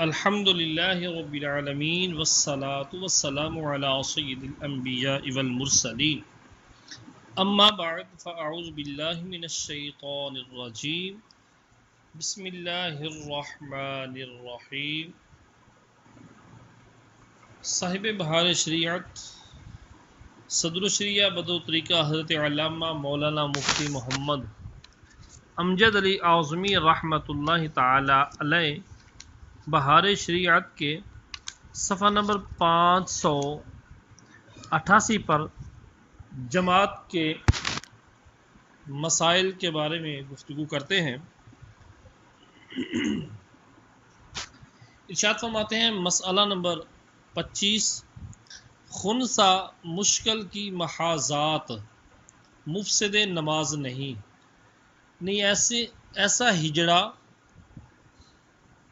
الحمدللہ رب العالمین والصلاة والسلام علی سید الانبیاء والمرسلین اما بعد فاعوذ باللہ من الشیطان الرجیم بسم اللہ الرحمن الرحیم۔ صاحب بہار شریعت صدر الشریعہ بدو طریقہ حضرت علامہ مولانا مفتی محمد امجد علی اعظمی رحمۃ اللہ تعالی علیہ بہار شریعت کے صفحہ نمبر 588 پر جماعت کے مسائل کے بارے میں گفتگو کرتے ہیں۔ ارشاد فرماتے ہیں مسئلہ نمبر 25، خنثی مشکل کی محاذات مفسد نماز نہیں ایسا ہجڑا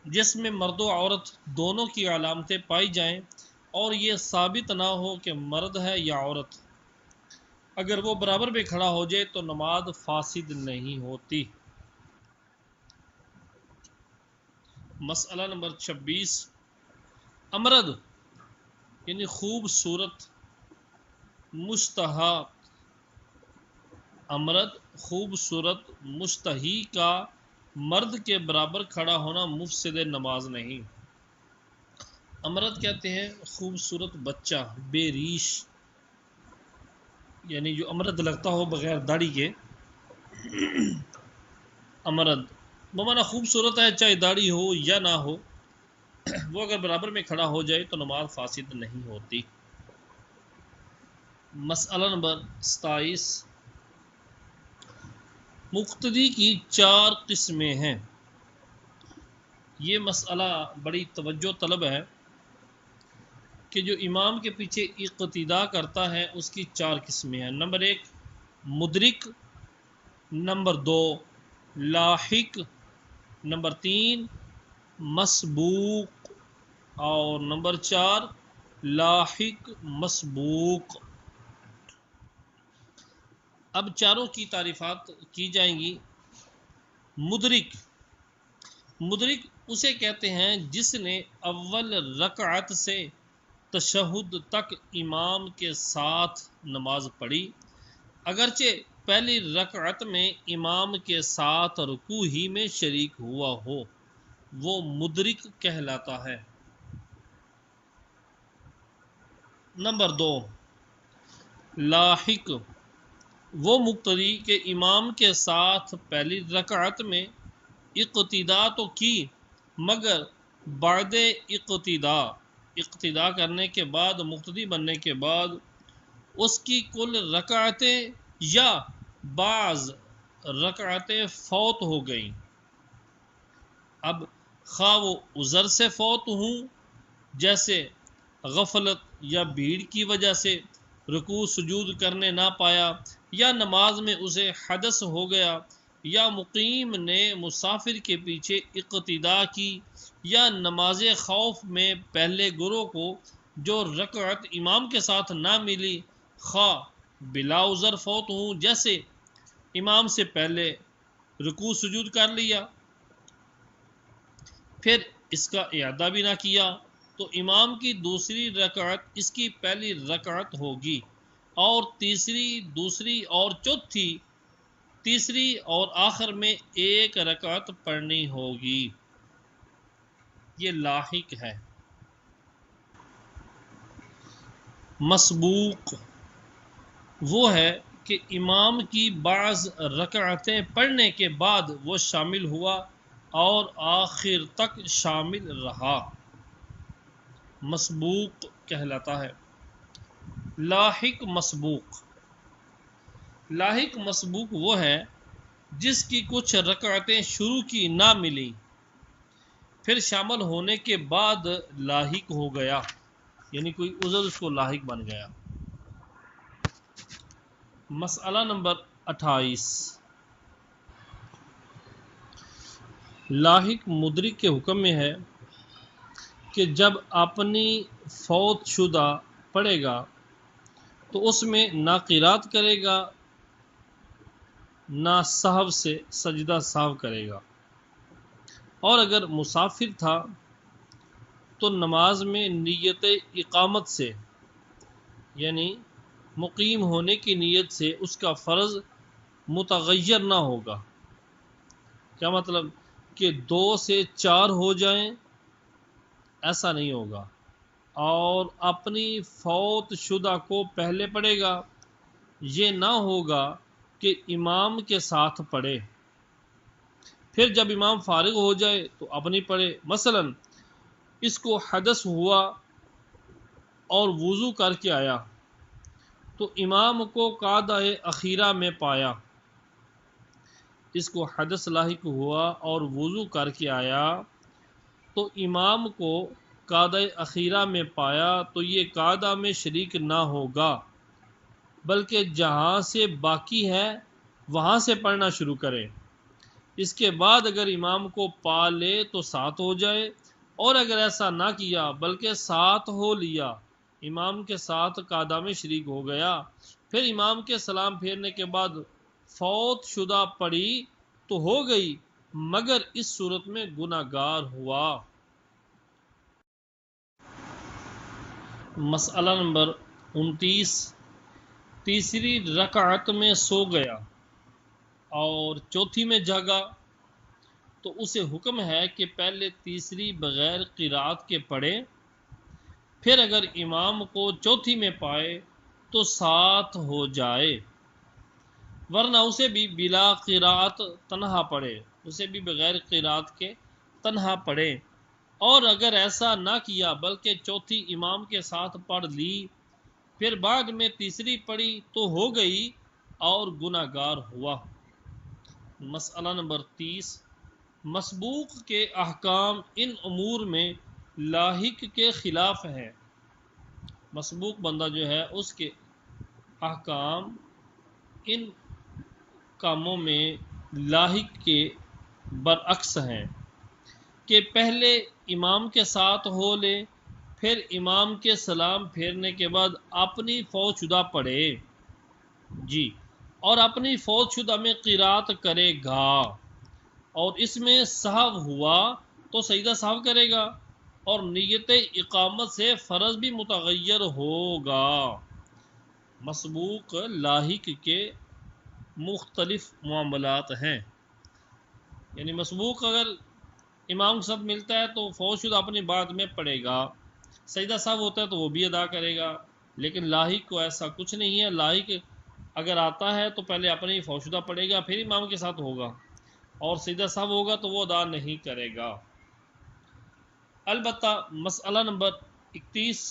جس میں مرد و عورت دونوں کی علامتیں پائی جائیں اور یہ ثابت نہ ہو کہ مرد ہے یا عورت، اگر وہ برابر میں کھڑا ہو جائے تو نماز فاسد نہیں ہوتی۔ مسئلہ نمبر 26، امرد یعنی خوبصورت مشتہا، امرد خوبصورت مشتہی کا مرد کے برابر کھڑا ہونا مفسد نماز نہیں۔ امرد کہتے ہیں خوبصورت بچہ بے ریش، یعنی جو امرد لگتا ہو بغیر داڑھی کے، امرد بمعنی خوبصورت ہے، چاہے داڑھی ہو یا نہ ہو، وہ اگر برابر میں کھڑا ہو جائے تو نماز فاسد نہیں ہوتی۔ مسئلہ نمبر 27، مقتدی کی 4 قسمیں ہیں۔ یہ مسئلہ بڑی توجہ طلب ہے کہ جو امام کے پیچھے اقتداء کرتا ہے اس کی 4 قسمیں ہیں۔ نمبر 1 مدرک، نمبر 2 لاحق، نمبر 3 مسبوق اور نمبر 4 لاحق مسبوق۔ اب چاروں کی تعریفات کی جائیں گی۔ مدرک، مدرک اسے کہتے ہیں جس نے اول رکعت سے تشہد تک امام کے ساتھ نماز پڑھی، اگرچہ پہلی رکعت میں امام کے ساتھ رکوع ہی میں شریک ہوا ہو، وہ مدرک کہلاتا ہے۔ نمبر 2 لاحق، وہ مقتدی کے امام کے ساتھ پہلی رکعت میں اقتداء تو کی مگر بعد اقتداء کرنے کے بعد، مقتدی بننے کے بعد اس کی کل رکعتیں یا بعض رکعتیں فوت ہو گئیں۔ اب خواہ وہ عذر سے فوت ہوں جیسے غفلت یا بھیڑ کی وجہ سے رکوع سجود کرنے نہ پایا، یا نماز میں اسے حدث ہو گیا، یا مقیم نے مسافر کے پیچھے اقتداء کی، یا نماز خوف میں پہلے گروہ کو جو رکعت امام کے ساتھ نہ ملی، خواہ بلا عذر فوت ہوں جیسے امام سے پہلے رکوع سجود کر لیا پھر اس کا اعادہ بھی نہ کیا، تو امام کی دوسری رکعت اس کی پہلی رکعت ہوگی، اور تیسری، دوسری اور چوتھی، تیسری اور آخر میں ایک رکعت پڑھنی ہوگی۔ یہ لاحق ہے۔ مسبوق وہ ہے کہ امام کی بعض رکعتیں پڑھنے کے بعد وہ شامل ہوا اور آخر تک شامل رہا، مسبوق کہلاتا ہے۔ لاحق مسبوق، لاحق مسبوق وہ ہے جس کی کچھ رکعتیں شروع کی نہ ملی، پھر شامل ہونے کے بعد لاحق ہو گیا، یعنی کوئی عذر اس کو لاحق بن گیا۔ مسئلہ نمبر 28، لاحق مدرک کے حکم میں ہے کہ جب اپنی فوت شدہ پڑھے گا تو اس میں نہ قرات کرے گا نہ سہو سے سجدہ سہو کرے گا، اور اگر مسافر تھا تو نماز میں نیت اقامت سے یعنی مقیم ہونے کی نیت سے اس کا فرض متغیر نہ ہوگا۔ کیا مطلب؟ کہ 2 سے 4 ہو جائیں، ایسا نہیں ہوگا، اور اپنی فوت شدہ کو پہلے پڑھے گا، یہ نہ ہوگا کہ امام کے ساتھ پڑھے، پھر جب امام فارغ ہو جائے تو اپنی پڑھے۔ مثلا اس کو حدث ہوا اور وضو کر کے آیا تو امام کو قعدہ اخیرہ میں پایا، اس کو حدث لاحق ہوا اور وضو کر کے آیا تو امام کو قعدہ اخیرہ میں پایا تو یہ قعدہ میں شریک نہ ہوگا، بلکہ جہاں سے باقی ہے وہاں سے پڑھنا شروع کرے۔ اس کے بعد اگر امام کو پا لے تو ساتھ ہو جائے، اور اگر ایسا نہ کیا بلکہ ساتھ ہو لیا، امام کے ساتھ قعدہ میں شریک ہو گیا، پھر امام کے سلام پھیرنے کے بعد فوت شدہ پڑھی تو ہو گئی، مگر اس صورت میں گناہگار ہوا۔ مسئلہ نمبر 29، تیسری رکعت میں سو گیا اور چوتھی میں جاگا تو اسے حکم ہے کہ پہلے تیسری بغیر قرات کے پڑھے، پھر اگر امام کو چوتھی میں پائے تو ساتھ ہو جائے، ورنہ اسے بھی بلا قرات تنہا پڑھے، اسے بھی بغیر قرات کے تنہا پڑھے، اور اگر ایسا نہ کیا بلکہ چوتھی امام کے ساتھ پڑھ لی پھر بعد میں تیسری پڑھی تو ہو گئی اور گناہگار ہوا۔ مسئلہ نمبر 30، مسبوق کے احکام ان امور میں لاحق کے خلاف ہیں۔ مسبوق بندہ جو ہے اس کے احکام ان کاموں میں لاحق کے برعکس ہیں کہ پہلے امام کے ساتھ ہو لے، پھر امام کے سلام پھیرنے کے بعد اپنی فوت شدہ پڑھے، جی، اور اپنی فوت شدہ میں قرات کرے گا، اور اس میں سہو ہوا تو سجدہ سہو کرے گا، اور نیت اقامت سے فرض بھی متغیر ہوگا۔ مسبوق لاحق کے مختلف معاملات ہیں، یعنی مسبوق اگر امام کے ساتھ ملتا ہے تو فوت شدہ اپنی بعد میں پڑھے گا، سجدہ سہو ہوتا ہے تو وہ بھی ادا کرے گا، لیکن لاحق کو ایسا کچھ نہیں ہے۔ لاحق اگر آتا ہے تو پہلے اپنی فوت شدہ پڑھے گا، پھر امام کے ساتھ ہوگا، اور سجدہ سہو ہوگا تو وہ ادا نہیں کرے گا۔ البتہ مسئلہ نمبر 31،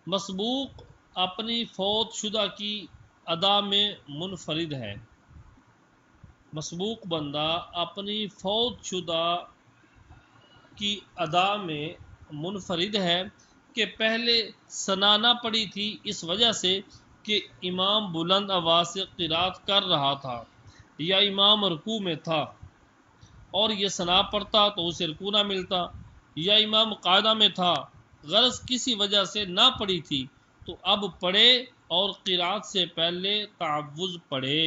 مسبوق اپنی فوت شدہ کی ادا میں منفرد ہے۔ مسبوق بندہ اپنی فوت شدہ کی ادا میں منفرد ہے کہ پہلے ثنا نہ پڑی تھی اس وجہ سے کہ امام بلند آواز سے قرات کر رہا تھا یا امام رکوع میں تھا، اور یہ ثنا پڑتا تو اسے رکوع نہ ملتا، یا امام قاعدہ میں تھا، غرض کسی وجہ سے نہ پڑی تھی تو اب پڑھے اور قرات سے پہلے تعوذ پڑھے۔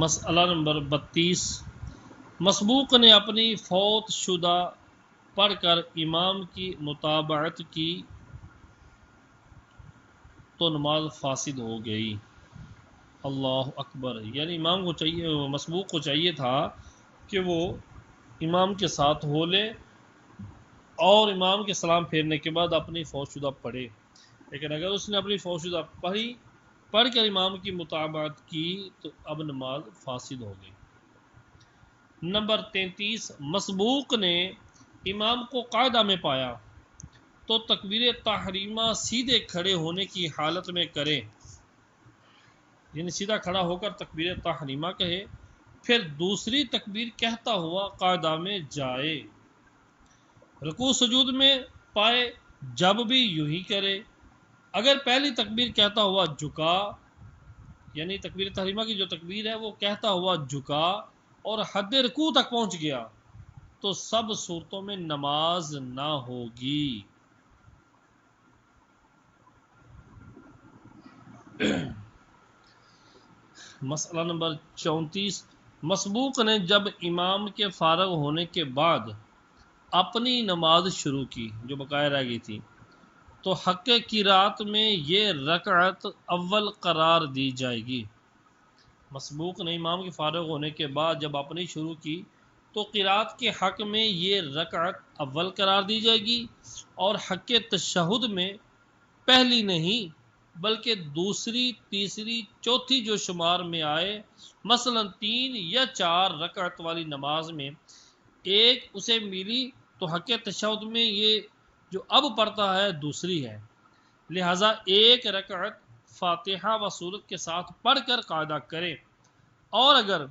مسئلہ نمبر 32، مسبوق نے اپنی فوت شدہ پڑھ کر امام کی متابعت کی تو نماز فاسد ہو گئی۔ اللہ اکبر، یعنی امام کو چاہیے، مسبوق کو چاہیے تھا کہ وہ امام کے ساتھ ہو لے اور امام کے سلام پھیرنے کے بعد اپنی فوت شدہ پڑھے، لیکن اگر اس نے اپنی فوت شدہ پڑھ کر امام کی متابعت کی تو اب نماز فاسد ہو گئی۔ نمبر 33، مسبوق نے امام کو قاعدہ میں پایا تو تکبیر تحریمہ سیدھے کھڑے ہونے کی حالت میں کرے، یعنی سیدھا کھڑا ہو کر تکبیر تحریمہ کہے، پھر دوسری تکبیر کہتا ہوا قاعدہ میں جائے، رکوع سجود میں پائے جب بھی یوں ہی کرے، اگر پہلی تکبیر کہتا ہوا جھکا، یعنی تکبیر تحریمہ کی جو تکبیر ہے وہ کہتا ہوا جھکا اور حد رکوع تک پہنچ گیا تو سب صورتوں میں نماز نہ ہوگی۔ مسئلہ نمبر 34، مسبوق نے جب امام کے فارغ ہونے کے بعد اپنی نماز شروع کی جو بقایا رہ گئی تھی تو حق قرات میں یہ رکعت اول قرار دی جائے گی۔ مسبوق نے امام کے فارغ ہونے کے بعد جب اپنی شروع کی تو قرات کے حق میں یہ رکعت اول قرار دی جائے گی، اور حق تشہد میں پہلی نہیں بلکہ دوسری، تیسری، چوتھی جو شمار میں آئے، مثلا 3 یا 4 رکعت والی نماز میں ایک اسے ملی تو حق تشہد میں یہ جو اب پڑھتا ہے دوسری ہے، لہذا ایک رکعت فاتحہ و سورت کے ساتھ پڑھ کر قاعدہ کرے، اور اگر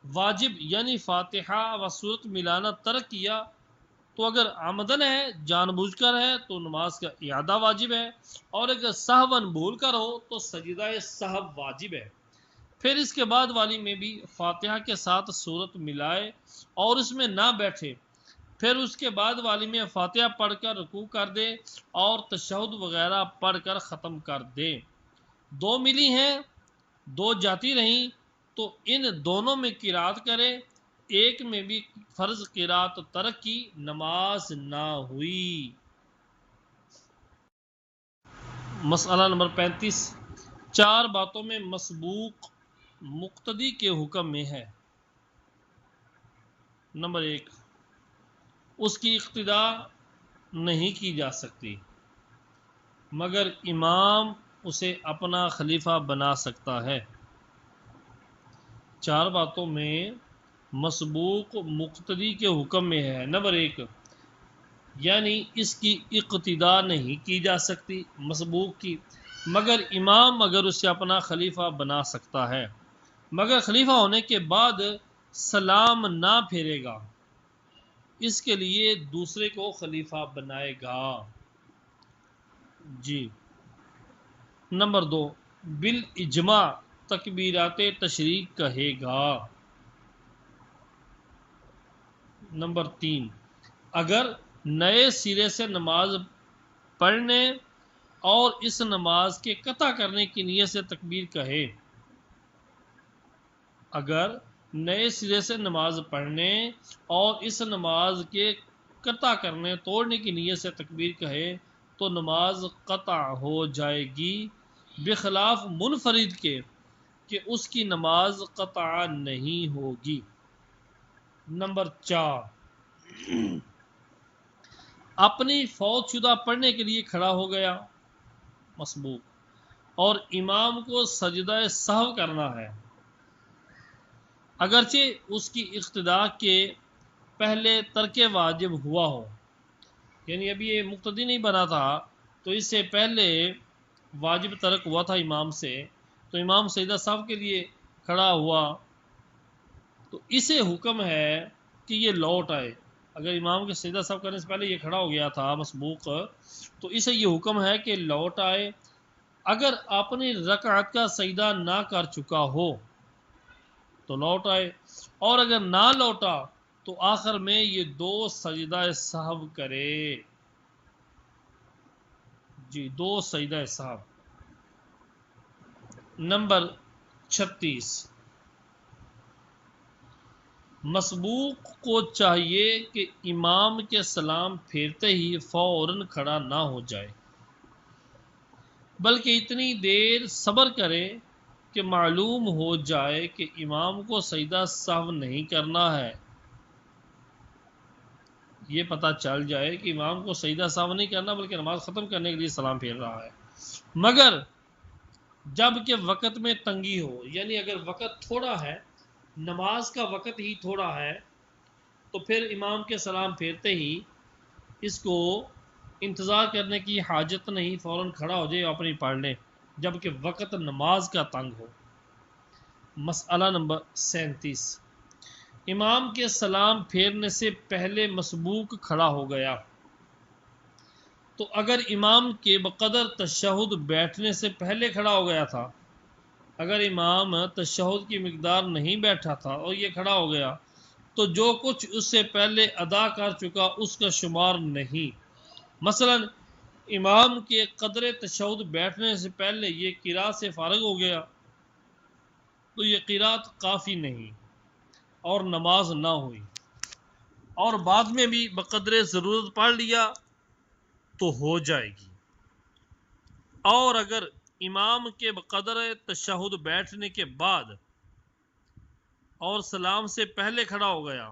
واجب یعنی فاتحہ و سورت ملانا ترک کیا تو اگر عمدن ہے، جان بوجھ کر ہے، تو نماز کا اعادہ واجب ہے، اور اگر سہون بھول کر ہو تو سجدہ سہو واجب ہے۔ پھر اس کے بعد والی میں بھی فاتحہ کے ساتھ سورت ملائے اور اس میں نہ بیٹھے، پھر اس کے بعد والی میں فاتحہ پڑھ کر رکوع کر دے اور تشہد وغیرہ پڑھ کر ختم کر دے۔ 2 ملی ہیں، 2 جاتی رہیں تو ان دونوں میں قرات کرے، ایک میں بھی فرض قرات ترک کی، نماز نہ ہوئی۔ مسئلہ نمبر 35، 4 باتوں میں مسبوق مقتدی کے حکم میں ہے۔ نمبر 1، اس کی اقتداء نہیں کی جا سکتی مگر امام اسے اپنا خلیفہ بنا سکتا ہے۔ 4 باتوں میں مسبوق مقتدی کے حکم میں ہے۔ نمبر 1، یعنی اس کی اقتداء نہیں کی جا سکتی مسبوق کی مگر امام اگر اسے اپنا خلیفہ بنا سکتا ہے، مگر خلیفہ ہونے کے بعد سلام نہ پھیرے گا، اس کے لیے دوسرے کو خلیفہ بنائے گا۔ جی۔ نمبر 2، بالاجماع تکبیرات تشریق کہے گا۔ نمبر 3، اگر نئے سرے سے نماز پڑھنے اور اس نماز کے قطع کرنے کی نیت سے تکبیر کہے، اگر نئے سرے سے نماز پڑھنے اور اس نماز کے قطع کرنے توڑنے کی نیت سے تکبیر کہے تو نماز قطع ہو جائے گی، بخلاف منفرد کے کہ اس کی نماز قطع نہیں ہوگی۔ نمبر 4، اپنی فوت شدہ پڑھنے کے لیے کھڑا ہو گیا مسبوق اور امام کو سجدہ سہو کرنا ہے، اگرچہ اس کی اقتداء کے پہلے ترک واجب ہوا ہو، یعنی ابھی یہ مقتدی نہیں بنا تھا تو اس سے پہلے واجب ترک ہوا تھا امام سے، تو امام سجدہ سہو کے لیے کھڑا ہوا تو اسے حکم ہے کہ یہ لوٹ آئے۔ اگر امام کے سجدہ سہو کرنے سے پہلے یہ کھڑا ہو گیا تھا مسبوق تو اسے یہ حکم ہے کہ لوٹ آئے، اگر اپنی رکعت کا سجدہ نہ کر چکا ہو تو لوٹ آئے، اور اگر نہ لوٹا تو آخر میں یہ 2 سجدہ سہو کرے۔ جی، 2 سجدہ سہو۔ نمبر 36، مسبوق کو چاہیے کہ امام کے سلام پھیرتے ہی فوراً کھڑا نہ ہو جائے بلکہ اتنی دیر صبر کرے کہ معلوم ہو جائے کہ امام کو سجدہ سہو نہیں کرنا ہے، یہ پتہ چل جائے کہ امام کو سجدہ سہو نہیں کرنا بلکہ نماز ختم کرنے کے لیے سلام پھیر رہا ہے، مگر جب کہ وقت میں تنگی ہو، یعنی اگر وقت تھوڑا ہے، نماز کا وقت ہی تھوڑا ہے تو پھر امام کے سلام پھیرتے ہی اس کو انتظار کرنے کی حاجت نہیں، فوراً کھڑا ہو جائے اپنی پڑھ لیں جبکہ وقت نماز کا تنگ ہو۔ مسئلہ نمبر 37، امام کے سلام پھیرنے سے پہلے مسبوق کھڑا ہو گیا تو اگر امام کے بقدر تشہد بیٹھنے سے پہلے کھڑا ہو گیا تھا، اگر امام تشہد کی مقدار نہیں بیٹھا تھا اور یہ کھڑا ہو گیا تو جو کچھ اس سے پہلے ادا کر چکا اس کا شمار نہیں، مثلا امام کے قدر تشہد بیٹھنے سے پہلے یہ قرات سے فارغ ہو گیا تو یہ قرات کافی نہیں، اور نماز نہ ہوئی اور بعد میں بھی بقدر ضرورت پڑھ لیا تو ہو جائے گی، اور اگر امام کے بقدر تشہد بیٹھنے کے بعد اور سلام سے پہلے کھڑا ہو گیا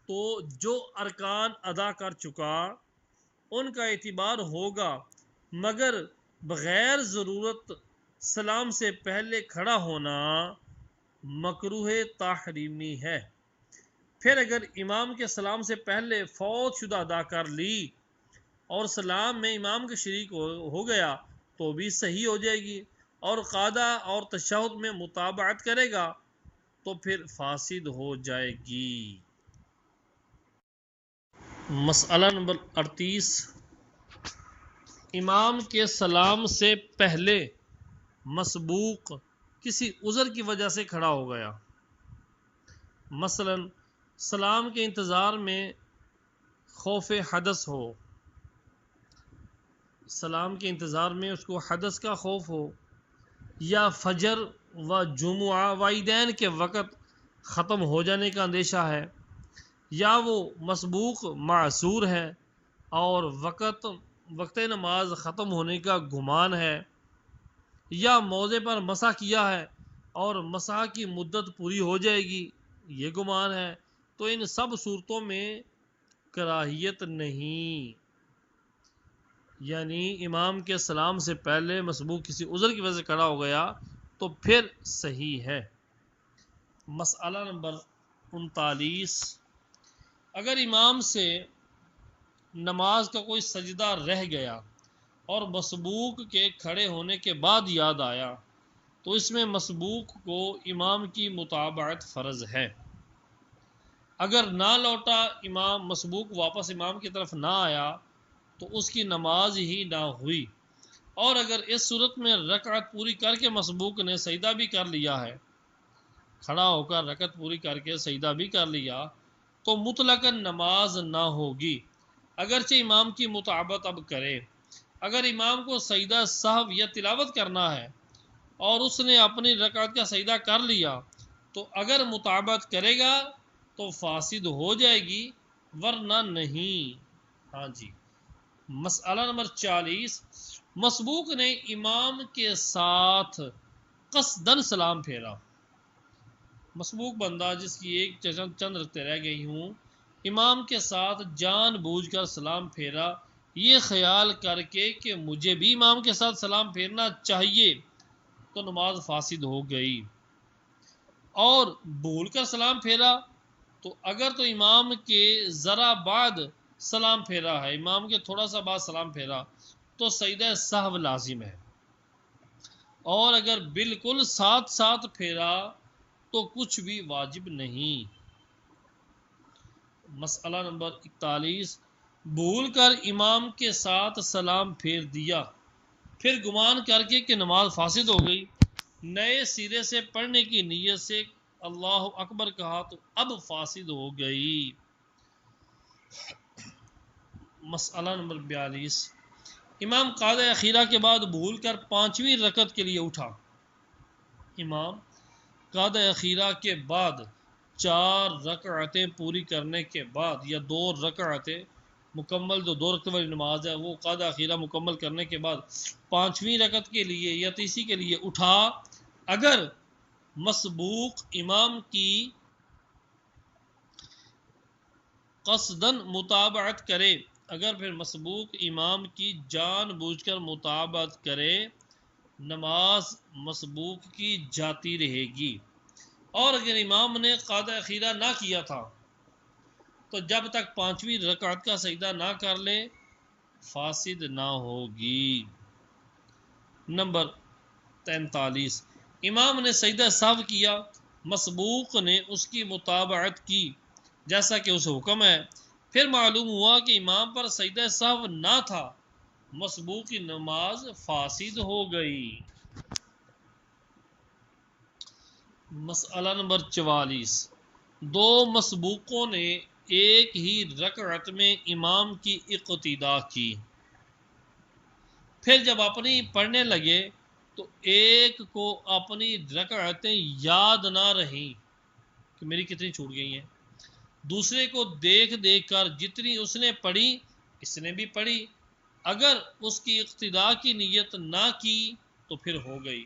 تو جو ارکان ادا کر چکا ان کا اعتبار ہوگا، مگر بغیر ضرورت سلام سے پہلے کھڑا ہونا مکروہ تحریمی ہے۔ پھر اگر امام کے سلام سے پہلے فوت شدہ ادا کر لی اور سلام میں امام کے شریک ہو گیا تو بھی صحیح ہو جائے گی، اور قاعدہ اور تشہد میں متابعت کرے گا تو پھر فاسد ہو جائے گی۔ مسئلہ نمبر 38، امام کے سلام سے پہلے مسبوق کسی عذر کی وجہ سے کھڑا ہو گیا، مثلا سلام کے انتظار میں خوف حدث ہو، سلام کے انتظار میں اس کو حدث کا خوف ہو، یا فجر و جمعہ و عیدین کے وقت ختم ہو جانے کا اندیشہ ہے، یا وہ مسبوق معذور ہے اور وقت نماز ختم ہونے کا گمان ہے، یا موضع پر مسح کیا ہے اور مسح کی مدت پوری ہو جائے گی یہ گمان ہے، تو ان سب صورتوں میں کراہیت نہیں، یعنی امام کے سلام سے پہلے مسبوق کسی عذر کی وجہ سے کھڑا ہو گیا تو پھر صحیح ہے۔ مسئلہ نمبر 39، اگر امام سے نماز کا کوئی سجدہ رہ گیا اور مسبوق کے کھڑے ہونے کے بعد یاد آیا تو اس میں مسبوق کو امام کی متابعت فرض ہے۔ اگر نہ لوٹا امام مسبوق واپس امام کی طرف نہ آیا تو اس کی نماز ہی نہ ہوئی، اور اگر اس صورت میں رکعت پوری کر کے مسبوق نے سجدہ بھی کر لیا ہے، کھڑا ہو کر رکعت پوری کر کے سجدہ بھی کر لیا تو مطلقاً نماز نہ ہوگی، اگرچہ امام کی متابعت اب کرے۔ اگر امام کو سجدہ سہو یا تلاوت کرنا ہے اور اس نے اپنی رکعت کا سجدہ کر لیا تو اگر متابعت کرے گا تو فاسد ہو جائے گی، ورنہ نہیں۔ ہاں جی، مسئلہ نمبر 40، مسبوق نے امام کے ساتھ قصدن سلام پھیرا، مسبوق بندہ جس کی ایک چند رکعتیں رہ گئی ہوں، امام کے ساتھ جان بوجھ کر سلام پھیرا یہ خیال کر کے کہ مجھے بھی امام کے ساتھ سلام پھیرنا چاہیے، تو نماز فاسد ہو گئی، اور بھول کر سلام پھیرا تو اگر تو امام کے ذرا بعد سلام پھیرا ہے، امام کے تھوڑا سا بعد سلام پھیرا تو سجدہ سہو لازم ہے، اور اگر بالکل ساتھ ساتھ پھیرا تو کچھ بھی واجب نہیں۔ مسئلہ نمبر 41، بھول کر امام کے ساتھ سلام پھیر دیا پھر گمان کر کے کہ نماز فاسد ہو گئی، نئے سرے سے پڑھنے کی نیت سے اللہ اکبر کہا تو اب فاسد ہو گئی۔ مسئلہ نمبر 42، امام قعدہ اخیرہ کے بعد بھول کر 5ویں رکعت کے لیے اٹھا، امام قعدہ اخیرہ کے بعد 4 رکعتیں پوری کرنے کے بعد یا 2 رکعتیں مکمل، جو 2 رکعت والی نماز ہے وہ قعدہ اخیرہ مکمل کرنے کے بعد 5ویں رکعت کے لیے یا تیسری کے لیے اٹھا، اگر مسبوق امام کی قصدن متابعت کرے، اگر پھر مسبوق امام کی جان بوجھ کر متابعت کرے نماز مسبوق کی جاتی رہے گی، اور اگر امام نے قعدہ اخیرہ نہ کیا تھا تو جب تک 5ویں رکعت کا سجدہ نہ کر لے فاسد نہ ہوگی۔ نمبر 43، امام نے سجدہ سہو کیا، مسبوق نے اس کی متابعت کی جیسا کہ اسے حکم ہے، پھر معلوم ہوا کہ امام پر سجدہ سہو نہ تھا، مسبوق کی نماز فاسد ہو گئی۔ مسئلہ نمبر 44، 2 مسبوقوں نے ایک ہی رکعت میں امام کی اقتداء کی، پھر جب اپنی پڑھنے لگے تو ایک کو اپنی رکعتیں یاد نہ رہیں، کہ میری کتنی چھوٹ گئی ہیں. دوسرے کو دیکھ دیکھ کر جتنی اس نے پڑھی اس نے بھی پڑھی. اگر اس کی اقتداء کی نیت نہ کی تو پھر ہو گئی.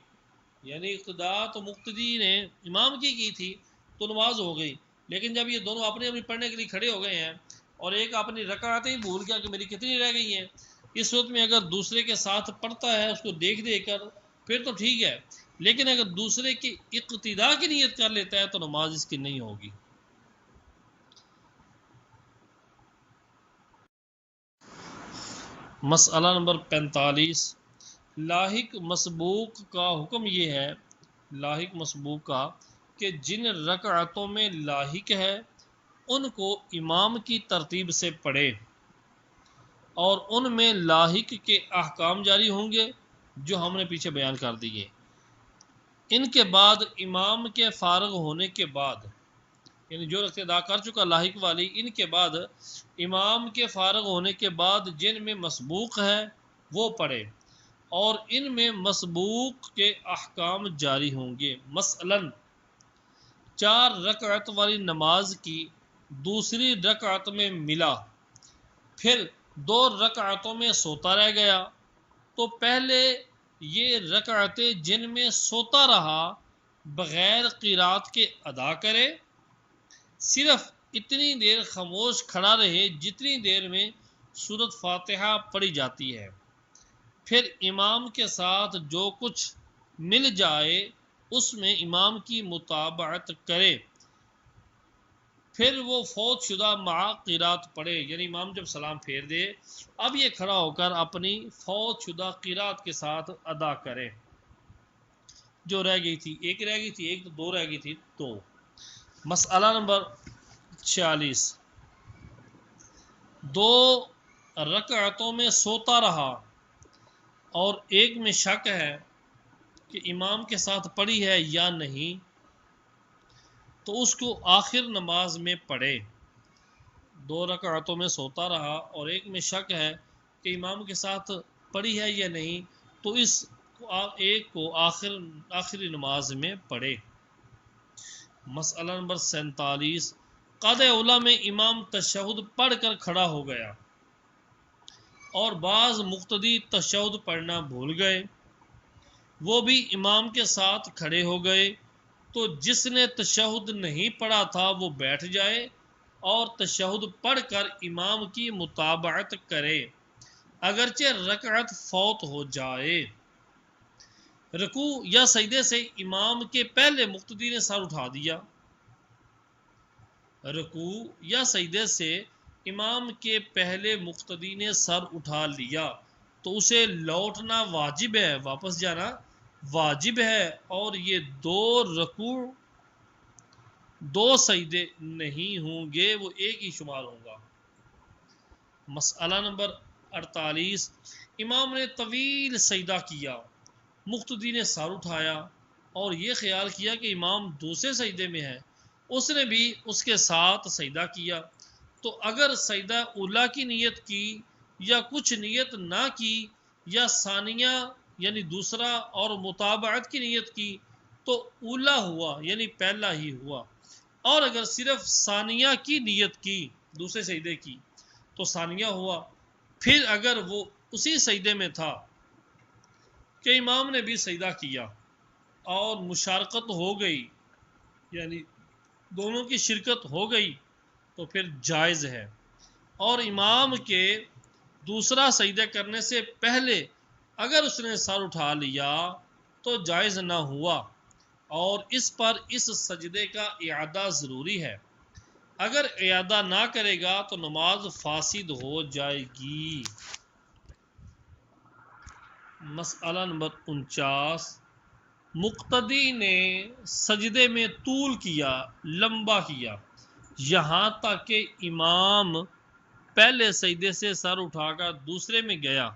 یعنی اقتداء تو مقتدی نے امام کی تھی تو نماز ہو گئی، لیکن جب یہ دونوں اپنی اپنی پڑھنے کے لیے کھڑے ہو گئے ہیں اور ایک اپنی رکعتیں ہی بھول گیا کہ میری کتنی رہ گئی ہیں، اس وقت میں اگر دوسرے کے ساتھ پڑھتا ہے اس کو دیکھ دیکھ کر پھر تو ٹھیک ہے، لیکن اگر دوسرے کی اقتداء کی نیت کر لیتا ہے تو نماز اس کی نہیں ہوگی. مسئلہ نمبر 45. لاحق مسبوق کا حکم یہ ہے، لاحق مسبوق کا، کہ جن رکعتوں میں لاحق ہے ان کو امام کی ترتیب سے پڑھے اور ان میں لاحق کے احکام جاری ہوں گے جو ہم نے پیچھے بیان کر دیے. ان کے بعد امام کے فارغ ہونے کے بعد، یعنی جو رکعت ادا کر چکا لاحق والی، ان کے بعد امام کے فارغ ہونے کے بعد جن میں مسبوق ہے وہ پڑھے اور ان میں مسبوق کے احکام جاری ہوں گے. مثلاً 4 رکعت والی نماز کی دوسری رکعت میں ملا، پھر 2 رکعتوں میں سوتا رہ گیا، تو پہلے یہ رکعتیں جن میں سوتا رہا بغیر قرات کے ادا کرے، صرف اتنی دیر خاموش کھڑا رہے جتنی دیر میں سورۃ فاتحہ پڑھی جاتی ہے، پھر امام کے ساتھ جو کچھ مل جائے اس میں امام کی متابعت کرے، پھر وہ فوت شدہ مع قرات پڑھے. یعنی امام جب سلام پھیر دے اب یہ کھڑا ہو کر اپنی فوت شدہ قرات کے ساتھ ادا کرے. جو رہ گئی تھی ایک رہ گئی تھی ایک، تو 2 رہ گئی تھی 2. مسئلہ نمبر 46. 2 رکعتوں میں سوتا رہا اور ایک میں شک ہے کہ امام کے ساتھ پڑھی ہے یا نہیں، تو اس کو آخر نماز میں پڑھے. 2 رکعتوں میں سوتا رہا اور ایک میں شک ہے کہ امام کے ساتھ پڑھی ہے یا نہیں، تو اس ایک کو آخری نماز میں پڑھے. مسئلہ نمبر 47. قاعدہ اولیٰ میں امام تشہد پڑھ کر کھڑا ہو گیا اور بعض مقتدی تشہد پڑھنا بھول گئے، وہ بھی امام کے ساتھ کھڑے ہو گئے، تو جس نے تشہد نہیں پڑھا تھا وہ بیٹھ جائے اور تشہد پڑھ کر امام کی متابعت کرے اگرچہ رکعت فوت ہو جائے. رکوع یا سجدے سے امام کے پہلے مقتدی نے سر اٹھا دیا، رکوع یا سجدے سے امام کے پہلے مقتدی نے سر اٹھا لیا تو اسے لوٹنا واجب ہے، واپس جانا واجب ہے، اور یہ 2 رکوع 2 سجدے نہیں ہوں گے، وہ ایک ہی شمار ہوگا. مسئلہ نمبر 48. امام نے طویل سجدہ کیا، مقتدی نے سر اٹھایا اور یہ خیال کیا کہ امام دوسرے سجدے میں ہے، اس نے بھی اس کے ساتھ سجدہ کیا، تو اگر سجدہ اولیٰ کی نیت کی یا کچھ نیت نہ کی یا ثانیہ یعنی دوسرا اور متابعت کی نیت کی تو اولیٰ ہوا یعنی پہلا ہی ہوا، اور اگر صرف ثانیہ کی نیت کی دوسرے سجدے کی تو ثانیہ ہوا. پھر اگر وہ اسی سجدے میں تھا کہ امام نے بھی سجدہ کیا اور مشارکت ہو گئی یعنی دونوں کی شرکت ہو گئی تو پھر جائز ہے، اور امام کے دوسرا سجدہ کرنے سے پہلے اگر اس نے سر اٹھا لیا تو جائز نہ ہوا، اور اس پر اس سجدے کا اعادہ ضروری ہے. اگر اعادہ نہ کرے گا تو نماز فاسد ہو جائے گی. مسئلہ نمبر 49. مقتدی نے سجدے میں طول کیا، لمبا کیا، یہاں تک کہ امام پہلے سجدے سے سر اٹھا کر دوسرے میں گیا.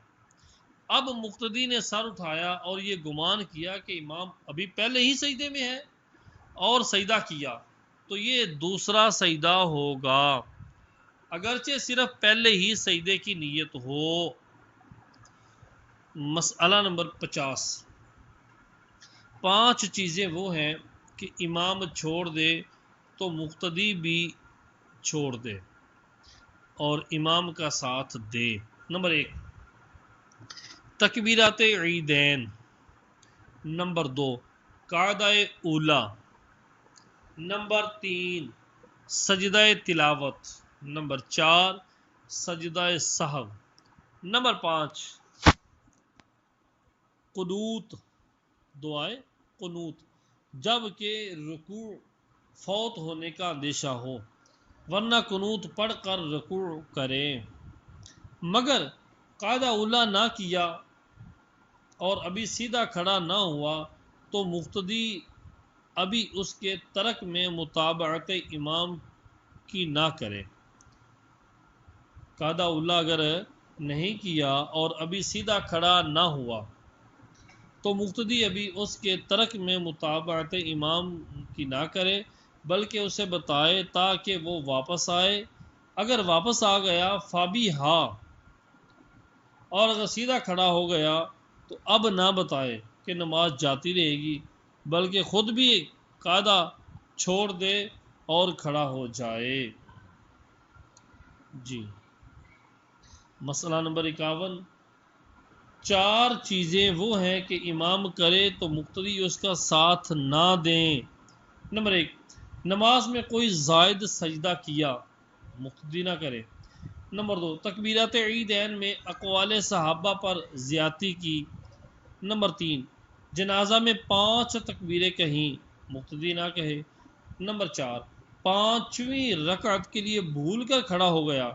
اب مقتدی نے سر اٹھایا اور یہ گمان کیا کہ امام ابھی پہلے ہی سجدے میں ہے اور سجدہ کیا، تو یہ دوسرا سجدہ ہوگا اگرچہ صرف پہلے ہی سجدے کی نیت ہو. مسئلہ نمبر 50. 5 چیزیں وہ ہیں کہ امام چھوڑ دے تو مقتدی بھی چھوڑ دے اور امام کا ساتھ دے۔ نمبر 1 تکبیرات عیدین، نمبر 2 قاعدہ اولا، نمبر 3 سجدہ تلاوت، نمبر 4 سجدہ سہو، نمبر 5 قنوت، دعائے قنوت، جب کہ رکوع فوت ہونے کا اندیشہ ہو، ورنہ قنوت پڑھ کر رکوع کرے۔ مگر قاعدہ اولا نہ کیا اور ابھی سیدھا کھڑا نہ ہوا تو مقتدی ابھی اس کے ترک میں متابعت امام کی نہ کرے۔ قاعدہ اولا اگر نہیں کیا اور ابھی سیدھا کھڑا نہ ہوا تو مقتدی ابھی اس کے ترک میں متابعت امام کی نہ کرے، بلکہ اسے بتائے تاکہ وہ واپس آئے۔ اگر واپس آ گیا فابی ہا، اور اگر سیدھا کھڑا ہو گیا تو اب نہ بتائے کہ نماز جاتی رہے گی، بلکہ خود بھی قاعدہ چھوڑ دے اور کھڑا ہو جائے۔ جی مسئلہ نمبر 51، 4 چیزیں وہ ہیں کہ امام کرے تو مقتدی اس کا ساتھ نہ دیں۔ نمبر 1 نماز میں کوئی زائد سجدہ کیا، مقتدی نہ کرے۔ نمبر 2 تکبیرات عیدین میں اقوال صحابہ پر زیادتی کی۔ نمبر 3 جنازہ میں 5 تکبیریں کہیں، مقتدی نہ کہے۔ نمبر 4 5ویں رکعت کے لیے بھول کر کھڑا ہو گیا،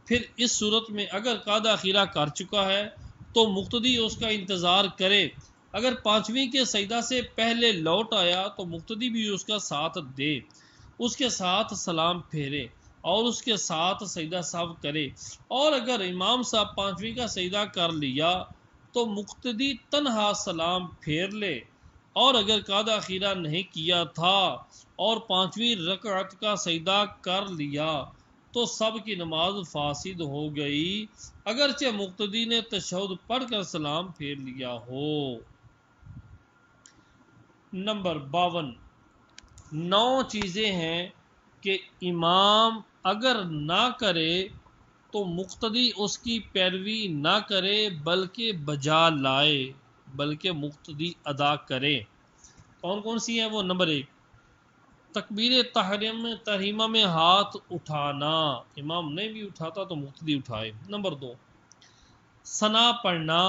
پھر اس صورت میں اگر قاعدہ اخیرہ کر چکا ہے تو مقتدی اس کا انتظار کرے۔ اگر 5ویں کے سجدہ سے پہلے لوٹ آیا تو مقتدی بھی اس کا ساتھ دے، اس کے ساتھ سلام پھیرے اور اس کے ساتھ سجدہ سہو کرے۔ اور اگر امام صاحب 5ویں کا سجدہ کر لیا تو مقتدی تنہا سلام پھیر لے، اور اگر قاعدہ اخیرہ نہیں کیا تھا اور 5ویں رکعت کا سجدہ کر لیا تو سب کی نماز فاسد ہو گئی، اگرچہ مقتدی نے تشہد پڑھ کر سلام پھیر لیا ہو۔ نمبر 52، 9 چیزیں ہیں کہ امام اگر نہ کرے تو مقتدی اس کی پیروی نہ کرے بلکہ بجا لائے، بلکہ مقتدی ادا کرے۔ کون کون سی ہیں وہ؟ نمبر 1 تکبیر تحریمہ میں ہاتھ اٹھانا، امام نہیں بھی اٹھاتا تو مقتدی اٹھائے۔ نمبر 2 ثنا پڑھنا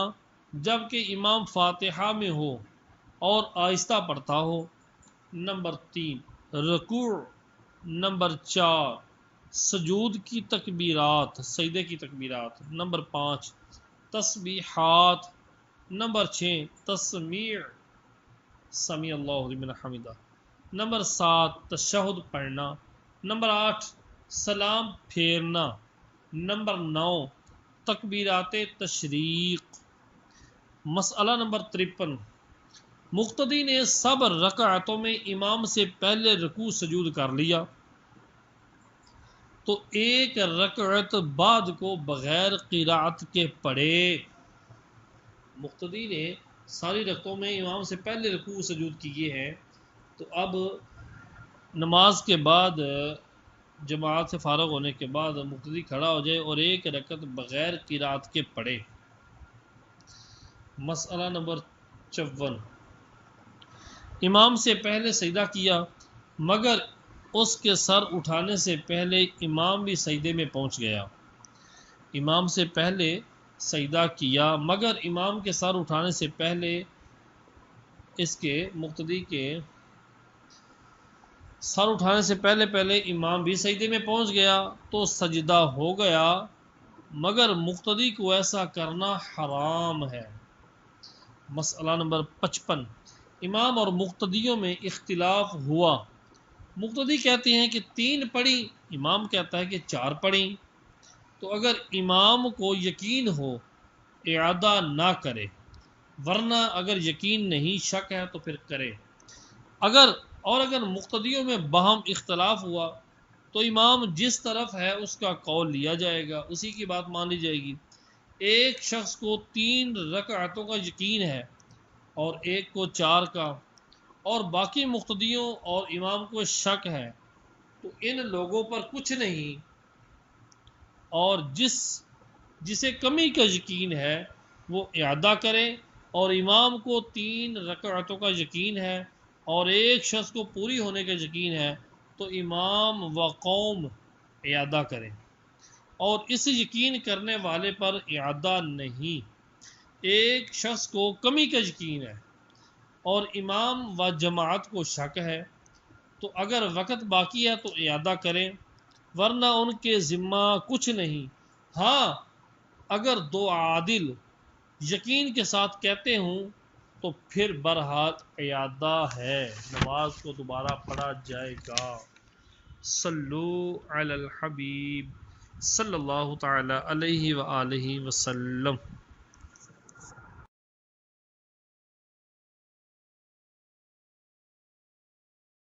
جبکہ امام فاتحہ میں ہو اور آہستہ پڑھتا ہو۔ نمبر 3 رکوع۔ نمبر 4 سجود کی تکبیرات، سجدے کی تکبیرات۔ نمبر 5 تسبیحات۔ نمبر 6 تسمیع، سمیع اللہ لمن حمدہ۔ نمبر 7 تشہد پڑھنا۔ نمبر 8 سلام پھیرنا۔ نمبر 9 تکبیرات تشریق۔ مسئلہ نمبر 53، مقتدی نے سب رکعتوں میں امام سے پہلے رکوع سجود کر لیا تو ایک رکعت بعد کو بغیر قرات کے پڑھے۔ مقتدی نے ساری رکعتوں میں امام سے پہلے رکوع سجود کیے ہیں تو اب نماز کے بعد جماعت سے فارغ ہونے کے بعد مقتدی کھڑا ہو جائے اور ایک رکعت بغیر قرات کے پڑھے۔ مسئلہ نمبر 54، امام سے پہلے سجدہ کیا مگر اس کے سر اٹھانے سے پہلے امام بھی سجدے میں پہنچ گیا۔ امام سے پہلے سجدہ کیا مگر امام کے سر اٹھانے سے پہلے اس کے مقتدی کے سر اٹھانے سے پہلے امام بھی سجدے میں پہنچ گیا تو سجدہ ہو گیا، مگر مقتدی کو ایسا کرنا حرام ہے۔ مسئلہ نمبر 55، امام اور مقتدیوں میں اختلاف ہوا، مقتدی کہتے ہیں کہ 3 پڑھی، امام کہتا ہے کہ 4 پڑھی، تو اگر امام کو یقین ہو اعادہ نہ کرے، ورنہ اگر یقین نہیں شک ہے تو پھر کرے۔ اگر مقتدیوں میں باہم اختلاف ہوا تو امام جس طرف ہے اس کا قول لیا جائے گا، اسی کی بات مان لی جائے گی۔ ایک شخص کو 3 رکعتوں کا یقین ہے اور ایک کو 4 کا، اور باقی مقتدیوں اور امام کو شک ہے تو ان لوگوں پر کچھ نہیں، اور جسے کمی کا یقین ہے وہ اعادہ کرے، اور امام کو 3 رکعتوں کا یقین ہے اور ایک شخص کو پوری ہونے کا یقین ہے تو امام و قوم اعادہ کریں، اور اس یقین کرنے والے پر اعادہ نہیں۔ ایک شخص کو کمی کا یقین ہے اور امام و جماعت کو شک ہے تو اگر وقت باقی ہے تو اعادہ کریں، ورنہ ان کے ذمہ کچھ نہیں۔ ہاں، اگر 2 عادل یقین کے ساتھ کہتے ہوں تو پھر برحال اعادہ ہے، نماز کو دوبارہ پڑھا جائے گا۔ صلو علی الحبیب صلی اللہ تعالی علیہ وآلہ وسلم۔